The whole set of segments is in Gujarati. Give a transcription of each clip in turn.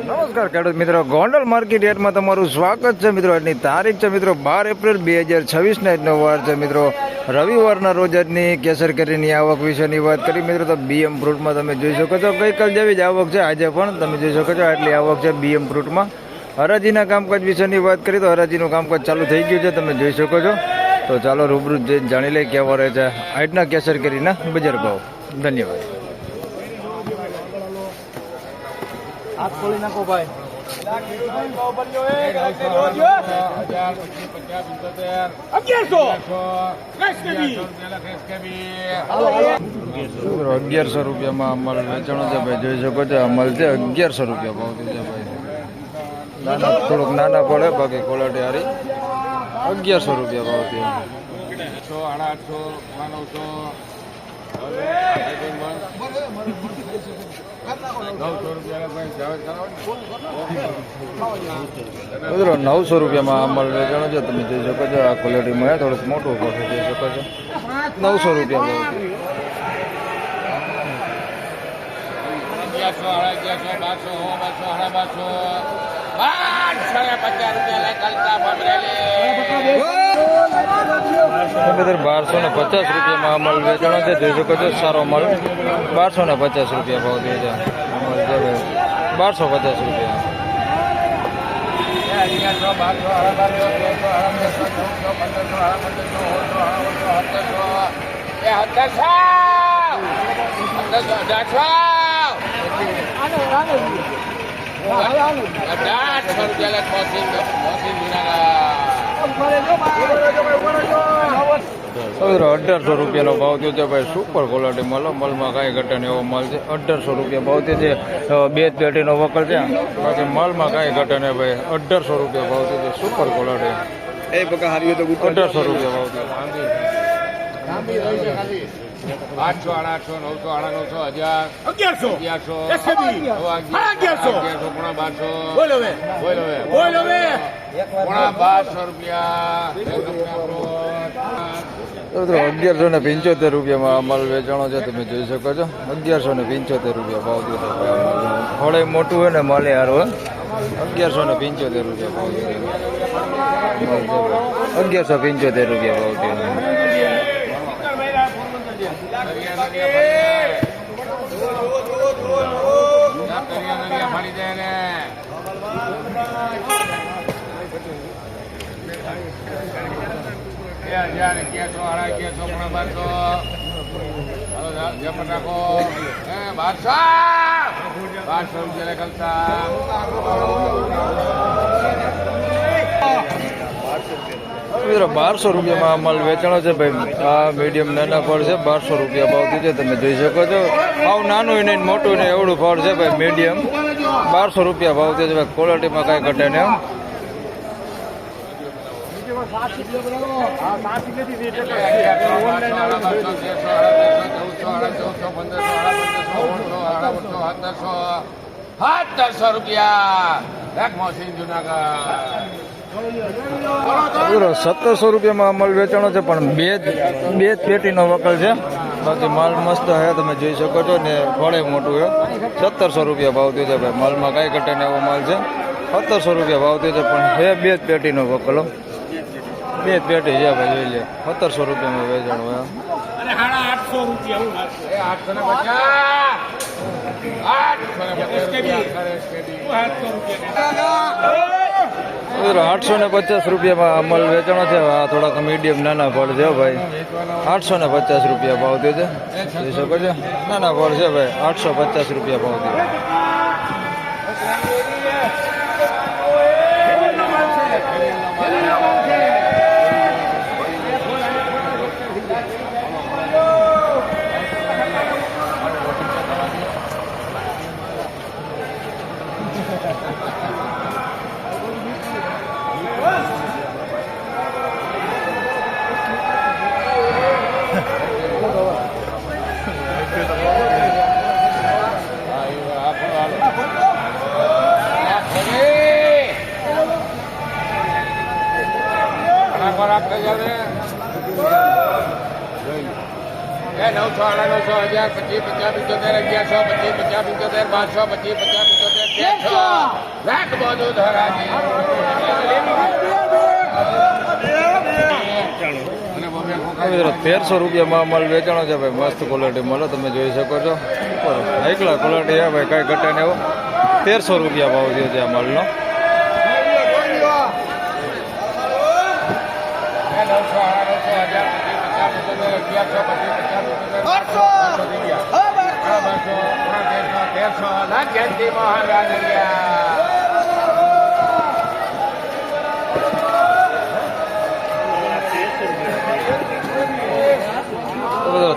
નમસ્કાર ખેડૂત મિત્રો, ગોંડલ માર્કેટ યાર્ડમાં તમારું સ્વાગત છે મિત્રો. આજની તારીખ છે મિત્રો 12 એપ્રિલ 2026 ના આજનો વાર છે મિત્રો. રવિવારના રોજ આજની કેસર કેરીની આવક વિશેની વાત કરી મિત્રો તો બીએમ ફ્રૂટમાં તમે જોઈ શકો છો ગઈકાલ જેવી જ આવક છે આજે પણ તમે જોઈ શકો છો આટલી આવક છે બીએમ ફ્રૂટમાં. હરાજીના કામકાજ વિશેની વાત કરી તો હરાજીનું કામકાજ ચાલુ થઈ ગયું છે તમે જોઈ શકો છો. તો ચાલો રૂબરૂ જાણી લઈએ કેવા રહે છે આજના કેસર કેરીના બજાર ભાવ. ધન્યવાદ. હાથ ખોલી નાખો ભાઈ. ₹1100 અમલ વેચાણો છે ભાઈ જોઈ શકો છો. અમલ છે ₹1100 ભાવ છે ભાઈ. થોડુંક નાના પડે બાકી ક્વોલિટી હારી. ₹1100 ભાવ છે. 900 અમલ વેચાણો છે તમે જોઈ શકો છો. આ ક્વોલિટીમાં થોડુંક મોટું પડશે જોઈ શકો છો. ₹900 ભાવ. 1250 અમલ વેચાણો છે જોઈ શકો છો. સારો માલ ₹1250 ભાવ દે છે. અમલ છે ભાઈ ₹1250. ₹1800 ભાવ થયો છે ભાઈ. સુપર ક્વોલિટી માલ, માલમાં કાંઈ ઘટે નહીં એવો માલ છે. ₹1800 ભાવ થયો છે. 2 પેટીનો વકલ છે બાકી માલમાં કાંઈ ઘટે નહીં ભાઈ. ₹1800 ભાવ થયો છે. Super quality. ₹1800 ભાવ થયો. 800, 800, 900, 1100, 1175 અમલ વેચાણો છે તમે જોઈ શકો છો. 1175 ભાવ થયો. ફળે મોટું હોય ને માલે હારો હોય. 1175 ભાવ થયો. 1175 ભાવ થયો. ₹1200 અમલ વેચાણો છે ભાઈ. આ મીડિયમ નાના ફળ છે. ₹1200 ભાવ છે તમે જોઈ શકો છો. ભાવ નાનું નહીં મોટું નહીં એવડું ફળ છે ભાઈ. મીડિયમ ₹1200 ભાવ છે ભાઈ. ક્વોલિટીમાં કાંઈ ઘટે નહીં. ₹1700 અમલ વેચાણો છે પણ બે જ પેટીનો વકલ છે બાકી માલ મસ્ત છે તમે જોઈ શકો છો ને. ફળે મોટું છે. ₹1700 ભાવ થયો છે ભાઈ. માલમાં કાંઈ ઘટે ને એવો માલ છે. ₹1700 ભાવ થયો છે પણ છે 2 જ પેટીનો વકલો. 2 જ પેટી છે ભાઈ જોઈ લે. ₹1700 વેચાણ હોય. ₹850 અમલ વેચાણો છે. આ થોડાક મીડિયમ નાના ફળ છે ભાઈ. ₹850 ભાવ થયો છે જોઈ શકો છો. નાના ફળ છે ભાઈ. ₹850 ભાવ થયો. 900, 950, 1000, 25, 50, 75, 1100, 25, 50, 1200, 25, 50, 1300. લાખ બધું ધરાજી. અને બોમ્બે ખોખા. મિત્રો 1300 રૂપિયામાં માલ વેચાણો છે ભાઈ, મસ્ત ક્વોલિટી મળે, તમે જોઈ શકો છો. એકલા ક્વોલિટી છે ભાઈ, કાંઈ ઘટે ને એવો. 1300 રૂપિયા ભાવ થયો છે આ માલનો.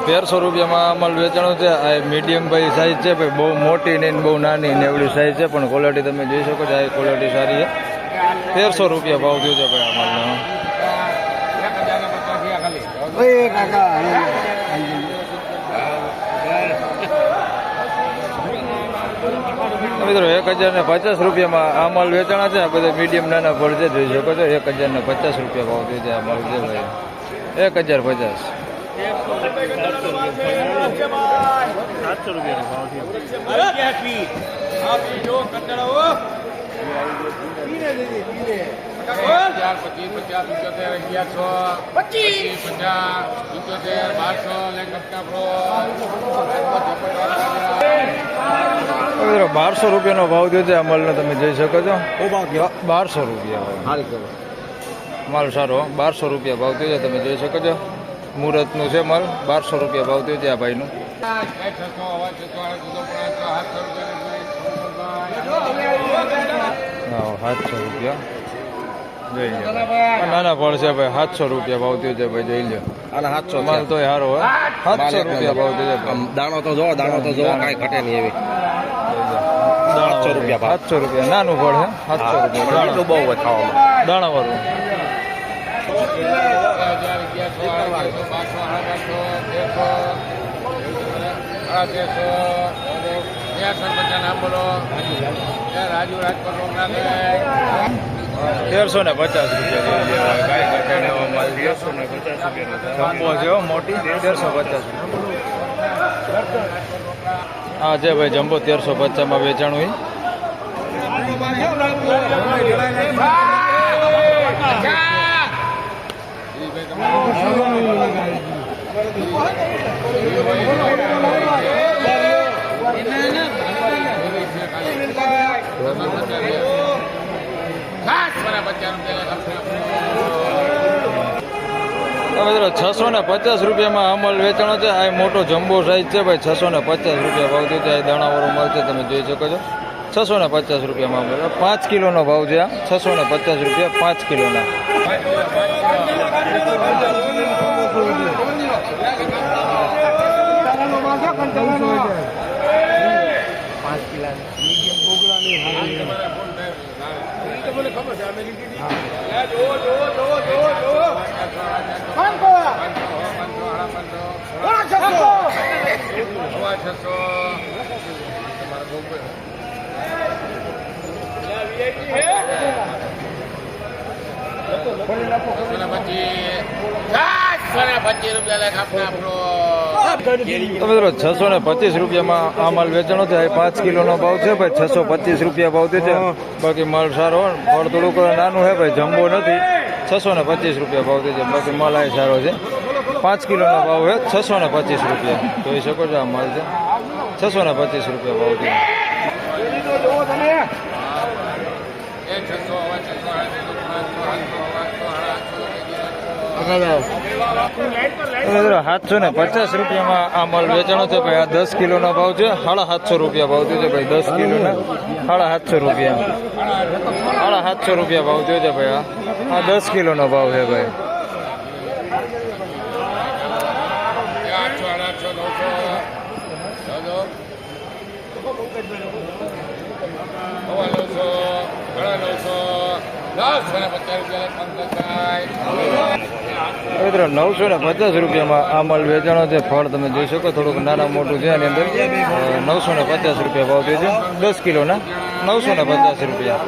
1300 રૂપિયામાં માલ વેચાણો છે. આ મીડિયમ ભાઈ સાઈઝ છે ભાઈ, બહુ મોટી નહીં બહુ નાની ને એવડી સાઈઝ છે, પણ ક્વોલિટી તમે જોઈ શકો છો. આ ક્વોલિટી સારી છે. 1300 રૂપિયા ભાવ થયો છે ભાઈ આ માલનો. મિત્રો 1050 રૂપિયામાં આ માલ વેચાણા છે. આ બધા મીડિયમ નાના ફળ છે, જોઈ શકો છો. 1050 રૂપિયા ભાવ થયો છે આ માલ છે ભાઈ. 1050. 700 રૂપિયાનો ભાવ થયો. મિત્રો 1200 રૂપિયાનો ભાવ થયો છે આ માલનો, તમે જોઈ શકો છો. 1200 રૂપિયા માલ સારો. 1200 રૂપિયા ભાવ થયો છે, તમે જોઈ શકો છો. મુહૂર્તનું છે માલ. 1200 રૂપિયા ભાવ થયો છે આ ભાઈનું. હા 700 રૂપિયા જોઈ લો. નાના ફળ છે ભાઈ, 700 રૂપિયા ભાવ થયો છે ભાઈ, જોઈ લો. અને 700 માલ તો સારો હોય. 700 રૂપિયા ભાવ થયો છે. દાણો તો જો કાંઈ ઘટે નહીં એવી. 700 રૂપિયા ભાવ. 700 રૂપિયા નાનું ફળ છે. 700 રૂપિયા એટલું બહુ હોય ખાવામાં. દાણા વાળું. રાજુ રાજકોટ 1350 રૂપિયા. જમ્બો છે હો, મોટી. 1350. હા છે ભાઈ જમ્બો 1350 માં વેચાણું. મિત્રો 650 રૂપિયામાં આ માલ વેચાણો છે. આ મોટો જમ્બો સાઈઝ છે ભાઈ. 650 રૂપિયા ભાવ થયો છે. આ દાણાવાળો માલ છે, તમે જોઈ શકો છો. 650 રૂપિયામાં 5 કિલોનો ભાવ છે આ. 650 રૂપિયા 5 કિલોના. તો મિત્રો 625 રૂપિયામાં આ માલ વેચાણો છે. 5 કિલોનો ભાવ છે ભાઈ. 625 રૂપિયા ભાવ થયો છે. બાકી માલ સારો. ફળ થોડુંક નાનું છે ભાઈ, જમ્બો નથી. 625 રૂપિયા ભાવ થયો છે. બાકી માલ આ સારો છે. 5 કિલોનો ભાવ છે 625 રૂપિયા. જોઈ શકો છો આ માલ છે. 625 રૂપિયા ભાવ થયો. મિત્રો 750 રૂપિયામાં આ માલ વેચાણો છે ભાઈ. આ 10 કિલોનો ભાવ છે. 750 રૂપિયા ભાવ થયો છે ભાઈ. 10 કિલોના 750 રૂપિયા. 750 રૂપિયા ભાવ થયો છે ભાઈ. આ 10 કિલોનો ભાવ છે ભાઈ. મિત્રો 950 રૂપિયામાં આ માલ વેચાણો છે. ફળ તમે જોઈ શકો, થોડુંક નાના મોટું છે એની અંદર. 950 રૂપિયા ભાવ થયો છે. 10 કિલોના 950 રૂપિયા.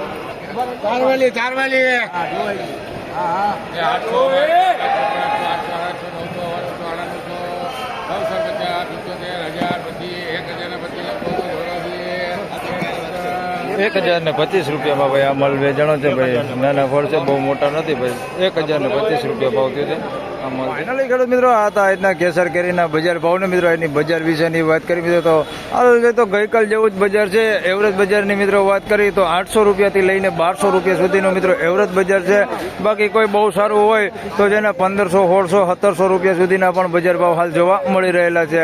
1025 રૂપિયામાં ભાઈ આ મલ વેચાણો છે ભાઈ. નાના ફળ છે, બહુ મોટા નથી ભાઈ. 1025 રૂપિયા ભાવ થયો છે આ મલ. ફાઇનલી ખેડૂત મિત્રો આ હતા આજના કેસર કેરીના બજાર ભાવને મિત્રો એની બજાર વિશેની વાત કરી મિત્રો તો આ તો ગઈકાલ જેવું જ બજાર છે. એવરેજ બજારની મિત્રો વાત કરી તો 800 રૂપિયાથી લઈને 1200 રૂપિયા સુધીનો મિત્રો એવરેજ બજાર છે. બાકી કોઈ બહુ સારું હોય તો જેના 1500, 1600, 1700 રૂપિયા સુધીના પણ બજાર ભાવ હાલ જોવા મળી રહેલા છે.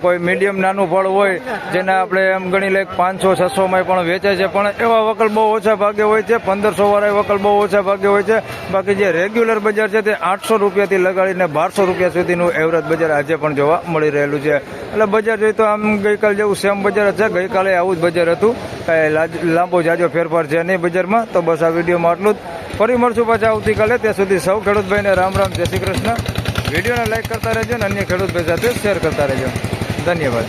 કોઈ મીડિયમ નાનું ફળ હોય જેના આપણે એમ ગણી લે 500, 600 પણ વેચાય છે, પણ એવા વકલ બહુ ઓછા ભાગે હોય છે. 1500 વાળા વકલ બહુ ઓછા ભાગે હોય છે. બાકી જે રેગ્યુલર બજાર છે તે 800 રૂપિયાથી લગાડીને 1200 રૂપિયા સુધીનું એવરેજ બજાર આજે પણ જોવા મળી રહેલું છે. એટલે બજાર જોઈએ તો આમ ગઈકાલ જેવું સેમ બજાર છે. ગઈકાલે આવું જ બજાર હતું, કાંઈ લાંબો જાજો ફેરફાર છે નહીં બજારમાં. તો બસ આ વિડીયોમાં આટલું જ. ફરી મળશું પાછા આવતીકાલે. ત્યાં સુધી સૌ ખેડૂત ભાઈને રામ રામ, જય શ્રી કૃષ્ણ. વિડીયોને લાઈક કરતા રહેજો અને અન્ય ખેડૂત ભાઈ સાથે શેર કરતા રહેજો. ધન્યવાદ.